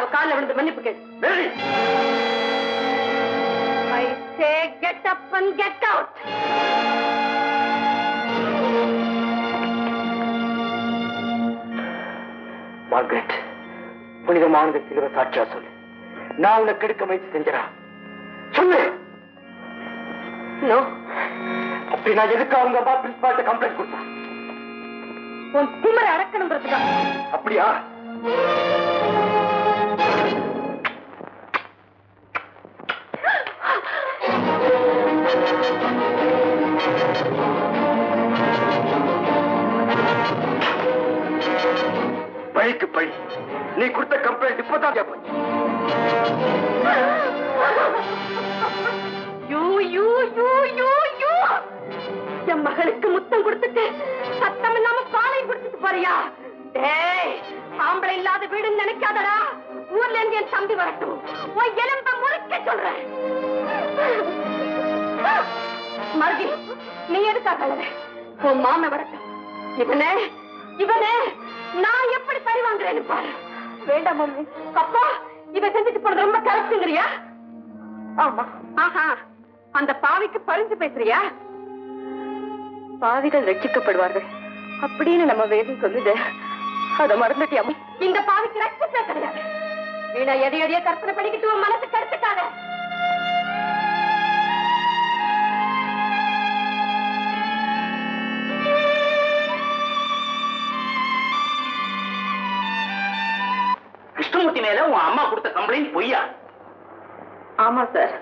அவ காலில் விழுந்து மன்னிப்பு கேட்டு. I say get up and get out. Margaret, புனிதமானது சிலுவை சாட்சியா சொல்லு. நான் உனக்கு எடுக்க முயற்சி செஞ்சா சொல்லு. அப்படி நான் எதுக்கு அவங்க அம்மா பிரின்சிபால்ட்ட கம்ப்ளைண்ட் கொடுத்தேன்? உன் திமிரை அடக்கணும்ன்றதுக்கா? அப்படியா? பழிக்கு பழி. நீ கொடுத்த கம்ப்ளைண்ட் இப்பதான் போச்சு. என் மகளுக்கு முத்தம் கொடுத்துட்டு சத்தம் இல்லாம பாலை குடிச்சிட்டு போறியா? ஆம்பளை இல்லாத வீடுன்னு நினைக்காதடா. ஊர்ல இருந்து என் தம்பி வரட்டும், உன் எலும்ப முறிக்க சொல்றேன். மருதி, நீ எதுக்காக அழற? உன் மாம வரட்டும். இவனே இவனே நான் எப்படி பழி வாங்குறேன்னு பாரு. வேண்டாம் மம்மி. அப்பா, இவன் செஞ்சுட்டு போனது ரொம்ப கரெக்டுங்கிறியா? ஆமா. ஆஹா, அந்த பாவிக்கு பரிசு பேசுறியா? பாவிகள் ரட்சிக்கப்படுவார்கள் அப்படின்னு நம்ம வேதம் சொல்லுது. அத மறந்துட்டியாமா? இந்த பாவிக்கு ரட்சிப்பே கிடையாது. வீணா எதையோ கற்பனை பண்ணிக்கிட்டு உன் மனசு கருத்துக்காக. கிருஷ்ணமூர்த்தி மேல உன் அம்மா கொடுத்த கம்ப்ளைண்ட் பொய்யா? ஆமா சார்.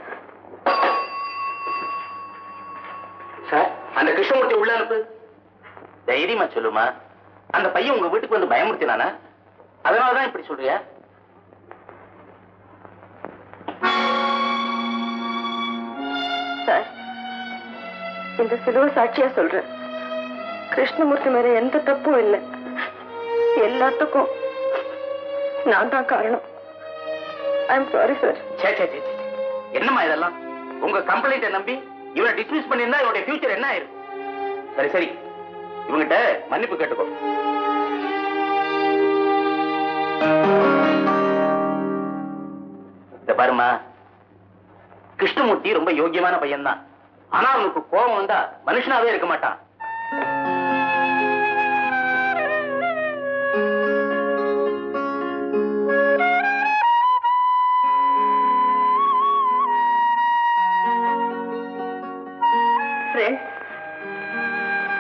சார், அந்த கிருஷ்ணமூர்த்தி உள்ள அனுப்பு. தைரியமா சொல்லுமா. அந்த பையன் உங்க வீட்டுக்கு வந்து பயமுறுத்தினானா? அதனாலதான் இப்படி சொல்றியா? சார், இந்த சிலுவை சாட்சியா சொல்றேன். கிருஷ்ணமூர்த்தி மேல எந்த தப்பும் இல்லை. எல்லாத்துக்கும் நான் தான் காரணம். I am sorry sir. என்னம்மா இதெல்லாம்? உங்க கம்ப்ளைண்ட்டை நம்பி இவரை டிஸ்மிஸ் பண்ணியிருந்தா இவருடைய ஃபியூச்சர் என்ன ஆயிரும்? சரி சரி, இவங்கிட்ட மன்னிப்பு கேட்டுக்கோ. இந்த பாருமா, கிருஷ்ணமூர்த்தி ரொம்ப யோகியமான பையன் தான். ஆனா அவனுக்கு கோபம் வந்தா மனுஷனாவே இருக்க மாட்டான்.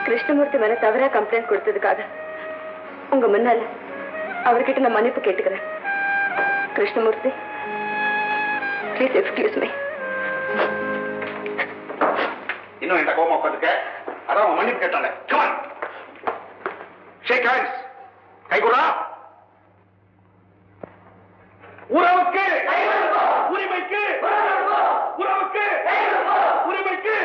கிருஷ்ணமூர்த்தி மேல தவறா கம்ப்ளைண்ட் கொடுத்ததுக்காக உங்க முன்னால அவர்கிட்ட நான் மன்னிப்பு கேட்டுக்கிறேன். Krishnamurthy, please excuse me. இன்னும் இந்த கோபம் உட்காந்துக்க. அதான் மன்னிப்பு கேட்டாங்க. Come on, shake hands. கைகுடா. உறவுக்கு உரிமைக்கு, உறவுக்கு உரிமைக்கு.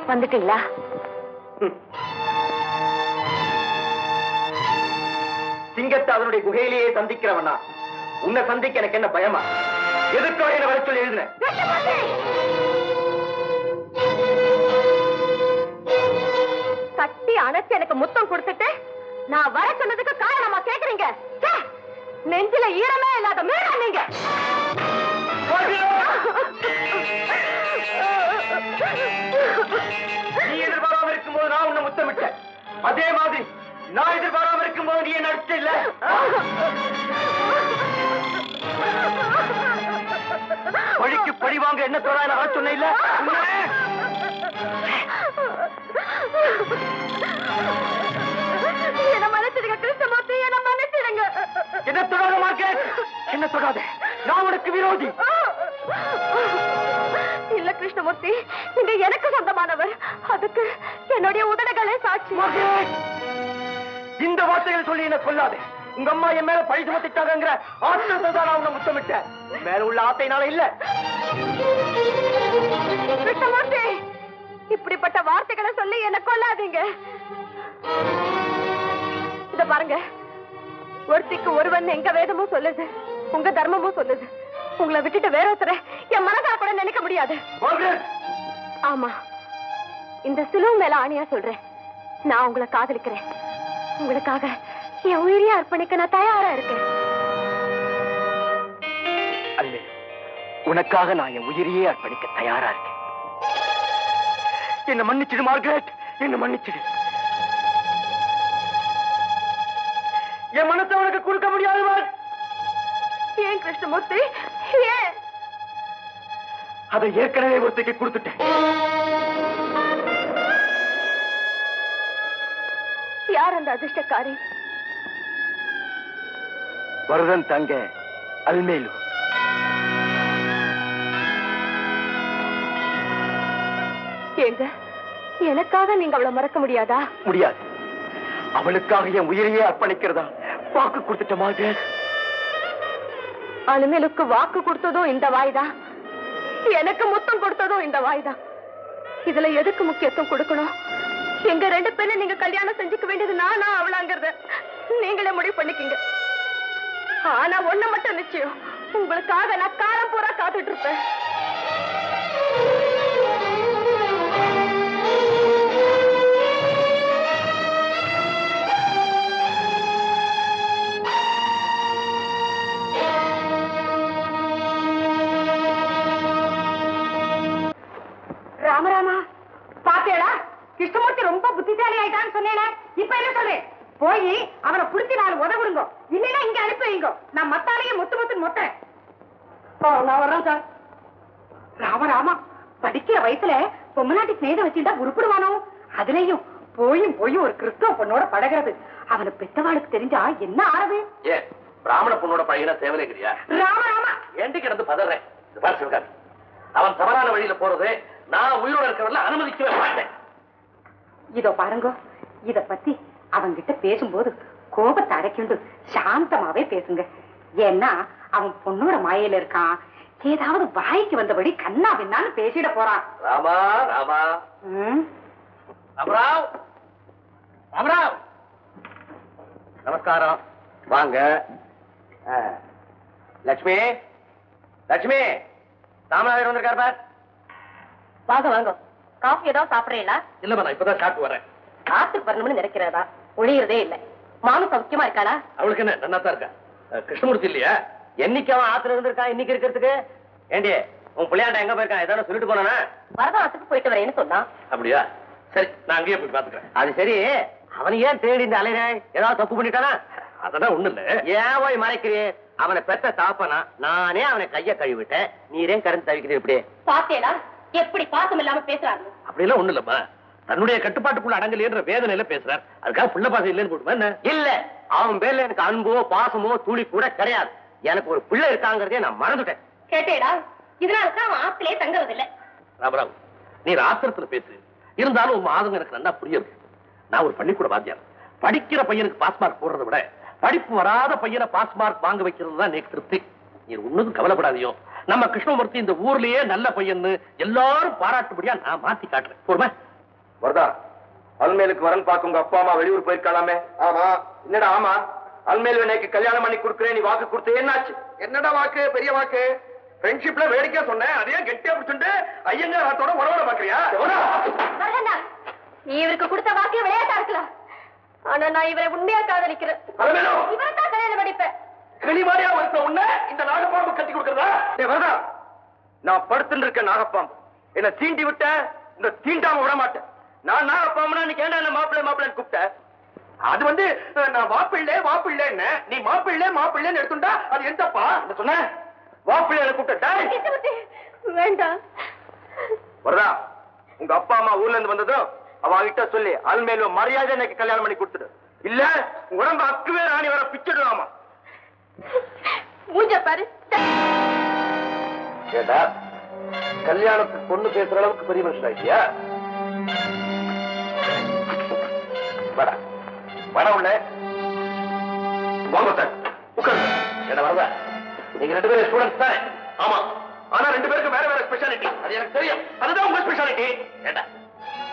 வந்துட்டீங்களா? சிங்கத்தை அதனுடைய குகையிலேயே சந்திக்கிறவனா? உன்னை சந்திக்க எனக்கு என்ன பயமா? எதுக்காக என்ன வர சொல்லி எழுதின? கட்டி அணைச்சு எனக்கு முத்தம் கொடுத்துட்டு நான் வர சொன்னதுக்கு காரணமா கேக்குறீங்க? நெஞ்சில ஈரமே இல்லாத மீறா நீங்க. நீ எதிர்பாராம இருக்கும்போது நான் உன்னை முத்தமிட்டேன். அதே மாதிரி நான் எதிர்பாராம இருக்கும்போது நீ என்ன அடிச்ச இல்ல? பழிக்கு பழி வாங்க என்ன தோழா நான் சொன்ன இல்ல? என்ன மன்னிச்சிடுங்க கிருஷ்ணமூர்த்தி, என்ன மன்னிச்சிடுங்க. என்ன தொடாத மார்க்கெட், என்ன தொடாத, நான் உனக்கு விரோதி. இல்ல கிருஷ்ணமூர்த்தி, நீங்க எனக்கு சொந்தமானவர். அதுக்கு என்னுடைய உதடுகளே சாட்சி. இந்த வார்த்தைகள் சொல்லி என்ன கொல்லாதே. உங்க அம்மா என் மேல பழி சுமத்திட்டாங்கிற ஆத்திரத்தை தான் நான் உன்னை முத்தமிட்டேன். மேல உள்ள ஆத்தையினால இல்ல. கிருஷ்ணமூர்த்தி, இப்படிப்பட்ட வார்த்தைகளை சொல்லி என்ன கொல்லாதீங்க. இத பாருங்க, ஒருத்திக்கு ஒருவன் எங்க வேதமும் சொல்லுது, உங்க தர்மமும் சொல்லுது. உங்களை விட்டுட்டு வேற ஒருத்தரை என் மனதால கூட நினைக்க முடியாது. ஆமா, இந்த சிலுவை மேல ஆணியா சொல்றேன், நான் உங்களை காதலிக்கிறேன். உங்களுக்காக என் உயிரையே அர்ப்பணிக்க நான் தயாரா இருக்கேன். அல்ல, உனக்காக நான் என் உயிரையே அர்ப்பணிக்க தயாரா இருக்கேன். என்ன மன்னிச்சிடு மார்கரெட், என்ன மன்னிச்சிடு. என் மனத்தை உனக்கு கொடுக்க முடியாது. ஏன் கிருஷ்ணமூர்த்தி, ஏன்? அதை ஏற்கனவே ஒருத்தைக்கு கொடுத்துட்டேன். யார் அந்த அதிர்ஷ்டக்காரி? வருதன் தங்க அல்மேலு. ஏங்க, எனக்காக நீங்க அவளை மறக்க முடியாதா? முடியாது. அவளுக்காக என் உயிரையே அர்ப்பணிக்கிறதா வாக்கு கொடுத்துட்ட மாதிரி. அலுமேலுக்கு வாக்கு கொடுத்ததும் இந்த வாய்தான், எனக்கு முத்தம் கொடுத்ததும் இந்த வாய்தான். இதுல எதுக்கு முக்கியத்துவம் கொடுக்கணும்? எங்க ரெண்டு பேரும் நீங்க கல்யாணம் செஞ்சுக்க வேண்டியது நானா அவளாங்கிறத நீங்களே முடிவு பண்ணிக்கிங்க. ஆனா ஒண்ணு மட்டும் நிச்சயம், உங்களுக்காக நான் காலம் பூரா காத்துட்டு இருப்பேன். ராமராமா, பாத்தேடா, கிருஷ்ணமூர்த்தி ரொம்ப புத்திசாலி ஆயிட்டான்னு சொன்னேன். இப்ப என்ன சொல்றேன்? போய் அவனை புடிச்சு 4 உதவுங்க, இல்லைன்னா இங்க அனுப்பி வைங்க. நான் மத்தாலையும் முத்து முத்துன்னு மொத்தேன். நான் வர்றேன் சார். ராமராமா, படிக்கிற வயசுல பொம்மநாட்டி ஸ்நேகம் வச்சுட்டா உருப்பிடுவானோ? அதுலயும் போய் ஒரு கிறிஸ்துவ பொண்ணோட பழகிறது அவனை பெத்தவாளுக்கு தெரிஞ்சா என்ன ஆறது? ஏன் பிராமண பொண்ணோட பழகினா தேவலைங்கிறியா? ராமராமா, ஏண்டி கிடந்து பதறேன். சிவகாமி, அவன் தவறான வழியில போறது நான் உயிரோட இருக்கிறவங்கள அனுமதிக்கவே மாட்டேன். இதோ பாருங்க, இத பத்தி அவன்கிட்ட பேசும்போது கோபத்தை அடக்கிண்டு சாந்தமாவே பேசுங்க. ஏன்னா அவன் பொண்ணோட மாயில இருக்கான். ஏதாவது வாய்க்கு வந்தபடி கண்ணா பின்னான்னு பேசிட போறான். ராமா ராமா, ராமராவ், ராமராவ், நமஸ்காரம். வாங்க. லட்சுமி, லட்சுமி, ராமநாதர் வந்திருக்காரு பார். வாங்க வாங்க. காஃபி ஏதாவது சாப்பிடுறீங்களா? இல்லம்மா, நான் இப்பதான் சாப்பிட்டு வரேன். காத்துக்கு வரணும்னு நினைக்கிறதா? ஒழியறதே இல்ல. மாமி சௌக்கியமா இருக்காளா? அவளுக்கு என்ன, நல்லா தான் இருக்கா. கிருஷ்ணமூர்த்தி இல்லையா? என்னைக்கு அவன் ஆத்துல இருந்திருக்கான் இன்னைக்கு இருக்கிறதுக்கு? ஏண்டி, உன் பிள்ளையாண்ட எங்க போயிருக்கான்? ஏதாவது சொல்லிட்டு போனா? வரதாத்துக்கு போயிட்டு வரேன்னு சொன்னான். அப்படியா? சரி, நான் அங்கேயே போய் பாத்துக்கிறேன். அது சரி, அவன் ஏன் தேடி இந்த அலையிற? ஏதாவது தப்பு பண்ணிட்டானா? அதெல்லாம் ஒண்ணு இல்ல. ஏன் போய் மறைக்கிறே? அவனை பெத்த தாப்பனா நானே அவனை கைய கழுவிட்டேன். நீரே கரண்ட் தவிக்கிறேன். இப்படி பாத்தேடா, எப்படி பாசம் இல்லாம பேசுறாங்க. அப்படி எல்லாம் ஒண்ணு இல்லம்மா. தன்னுடைய கட்டுப்பாட்டுக்குள்ள அடங்கலையன்ற வேதனையில பேசுறார். அதுக்காக புள்ள பாசம் இல்லைன்னு போட்டுமா என்ன? இல்ல, அவன் பேர்ல எனக்கு அன்போ பாசமோ துளி கூட கிடையாது. எனக்கு ஒரு பிள்ளை இருக்காங்கிறதே நான் மறந்துட்டேன். கேட்டேடா, இதனாலதான் அவன் ஆத்திலே தங்குறதில்லை. ராமராவ், நீ ஆத்திரத்துல பேசு. இருந்தாலும் உன் ஆதங்கம் எனக்கு நல்லா புரியுது. நான் ஒரு பள்ளிக்கூட வாத்தியார். படிக்கிற பையனுக்கு பாஸ் மார்க் போடுறதை விட படிப்பு வராத பையனை பாஸ் மார்க் வாங்க வைக்கிறது தான் எனக்கு திருப்தி. நீ ஒண்ணுக்கும் கவலைப்படாதியோ. நம்ம கிருஷ்ணமூர்த்தி இந்த ஊர்லயே நல்ல பையன்னு எல்லாரும் பாராட்டுபடியா நான் மாத்தி காட்டுறேன். போடுமா? வரதா, அல்மேலுக்கு வரன் பார்க்க உங்க அப்பா அம்மா வெளியூர் போயிருக்கலாமே? ஆமா. என்னடா ஆமா? அல்மேல் எனக்கு கல்யாணம் பண்ணி கொடுக்குறேன், நீ வாக்கு கொடுத்து என்னாச்சு? என்னடா வாக்கு? பெரிய வாக்கு. ஃப்ரெண்ட்ஷிப்ல வேடிக்கையா சொன்னேன், அதையே கெட்டியா பிடிச்சுட்டு ஐயங்காரத்தோட உறவோட பாக்குறியா? நீ இவருக்கு கொடுத்த வாக்கிய விளையாட்டா இருக்கலாம். ஆனா நான் இவரை உண்மையா காதலிக்கிறேன். இவரைத்தான் கல்யாணம் படிப்பேன். கிளிமாரியா ஒருத்த உன்ன இந்த நாகப்பாம்பு கட்டி கொடுக்கறதா? வரதா, நான் படுத்துட்டு இருக்க நாகப்பாம்பு என்ன தீண்டி விட்ட, இந்த தீண்டாம விட மாட்டேன். நான் நாகப்பாம்புனா நீ கேண்டா என்ன மாப்பிள்ளை மாப்பிள்ளைன்னு கூப்பிட்ட. அது வந்து நான் மாப்பிள்ளை மாப்பிள்ளைன்னு, நீ மாப்பிள்ளை மாப்பிள்ளைன்னு எடுத்துட்டா அது எந்தப்பா சொன்ன? மாப்பிள்ளைன்னு கூப்பிட்ட. வேண்டாம் வரதா, உங்க அப்பா அம்மா ஊர்ல இருந்து வந்ததும் அவகிட்ட சொல்லி அல்மேலு மரியாதை எனக்கு கல்யாணம் பண்ணி கொடுத்துடு. இல்ல உடம்பு அக்குவே ராணி வர பிச்சிடுவாமா. மூஞ்ச பாரு. ஏடா கல்யாணத்துக்கு பொண்ணு பேசுற அளவுக்கு பெரிய மனுஷன் ஆயிட்டியா? வாடா வாடா உள்ள வாங்க சார் உட்காருங்க. என்ன வரதா? நீங்க 2 பேரும் ஸ்டூடெண்ட்ஸ் தானே? ஆமா. ஆனா 2 பேருக்கு வேற வேற ஸ்பெஷாலிட்டி. அது எனக்கு தெரியும். அதுதான் உங்க ஸ்பெஷாலிட்டி. ஏடா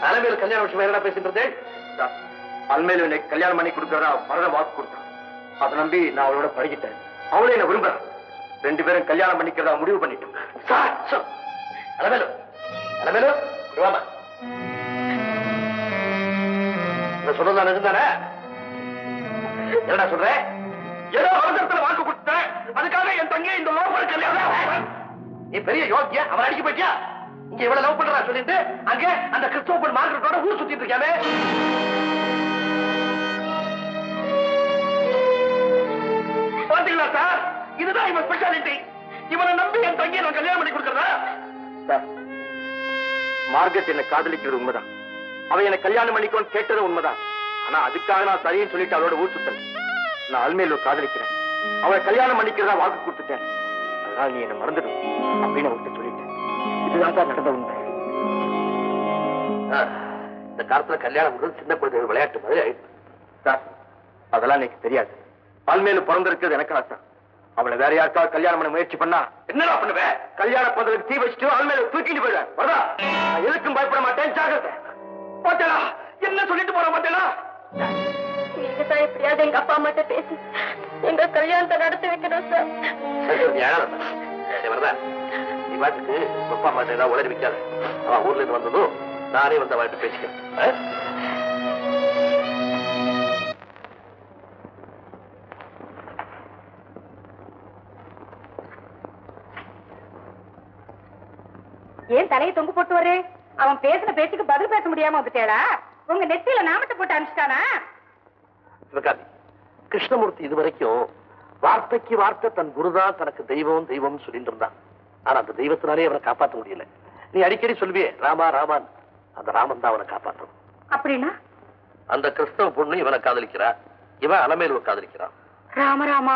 அலமேலு கல்யாண விஷயம் என்னடா பேசிட்டு இருந்தேன்? அல்மேலு எனக்கு கல்யாணம் பண்ணி கொடுக்கறதா மரண வாக்கு கொடுத்தான். அதை நம்பி நான் அவளோட படிக்கிட்டேன். அவளே என்ன விரும்புறேன். 2 பேரும் கல்யாணம் பண்ணிக்கிறதா முடிவு பண்ணிட்டோம். சார் அலமேலு அலமேலு வாமா. நான் சொல்றதா நினைந்தானே? என்னடா சொல்றேன்? ஏதோ அவசரத்துல வாக்கு கொடுத்தேன். அதுக்காக என் தங்கை இந்த லோபல் கல்யாணம். நீ பெரிய யோக்கியா அவன் அடிக்க போயிட்டியா? இங்க இவ்வளவு லவ் பண்றா சொல்லிட்டு அங்க அந்த கிறிஸ்தோபன் மார்க்கெட்டோட ஊர் சுத்திட்டு இருக்காமே. பாத்தீங்களா சார்? இதுதான் இவன் ஸ்பெஷாலிட்டி. இவனை நம்பி என் தங்கியை நான் கல்யாணம் பண்ணி கொடுக்கறதா? சார் மார்கெட் என்ன காதலிக்கிறது உண்மைதான். அவன் என்ன கல்யாணம் பண்ணிக்கோன்னு கேட்டது உண்மைதான். ஆனா அதுக்காக நான் சரின்னு சொல்லிட்டு அவளோட ஊர் சுத்தல். நான் அல்மேலு காதலிக்கிறேன். அவளை கல்யாணம் பண்ணிக்கிறதா வாக்கு கொடுத்துட்டேன். அதனால நீ என்ன மறந்துடும் அப்படின்னு அவர்கிட்ட சொல்லிட்டேன். இதுதான் சார் நடந்த உண்மை. இந்த காலத்துல கல்யாணம் சின்ன குழந்தைகள் விளையாட்டு மாதிரி ஆயிடுச்சு சார். அதெல்லாம் எனக்கு தெரியாது. அல்மேலு பிறந்திருக்கிறது எனக்கு ஆசை. அவளை வேற யாருக்காவது கல்யாணம் பண்ண முயற்சி பண்ணா என்னடா பண்ணுவேன்? கல்யாண பந்தலுக்கு தீ வச்சுட்டு அல்மேலு தூக்கிட்டு போயிடுவேன். வரதா? நான் எதுக்கும் பயப்பட மாட்டேன். ஜாகிரதை. பாத்தேனா என்ன சொல்லிட்டு போற பாத்தேனா? நீங்க தான் எப்படியாவது எங்க அப்பா அம்மாட்ட பேசி எங்க கல்யாணத்தை நடத்தி வைக்கணும் சார். வரதா நீ பாட்டுக்கு அப்பா அம்மாட்ட ஏதாவது உளறி வைக்காத. அவன் ஊர்ல இருந்து வந்ததும் நானே வந்து அவன்கிட்ட பேசிக்கிறேன். ஏன் தலையை தொங்கு போட்டு வரே? அவன் பேசின பேச்சுக்கு பதில் பேச முடியாம வந்துட்டேடா. உங்க நெத்தியில நாமத்தை போட்டு அனுப்பிச்சிட்டானா? சிவகாமி, கிருஷ்ணமூர்த்தி இதுவரைக்கும் வார்த்தைக்கு வார்த்தை தன் குருதான் தனக்கு தெய்வம் தெய்வம் சொல்லிட்டு இருந்தான். ஆனா அந்த தெய்வத்தினாலே அவனை காப்பாற்ற முடியல. நீ அடிக்கடி சொல்வியே ராமா ராமான். அந்த ராமன் தான் அவனை காப்பாற்றணும். அப்படின்னா அந்த கிறிஸ்தவ பொண்ணு இவனை காதலிக்கிறா, இவன் அலமேலுவை காதலிக்கிறான். ராமராமா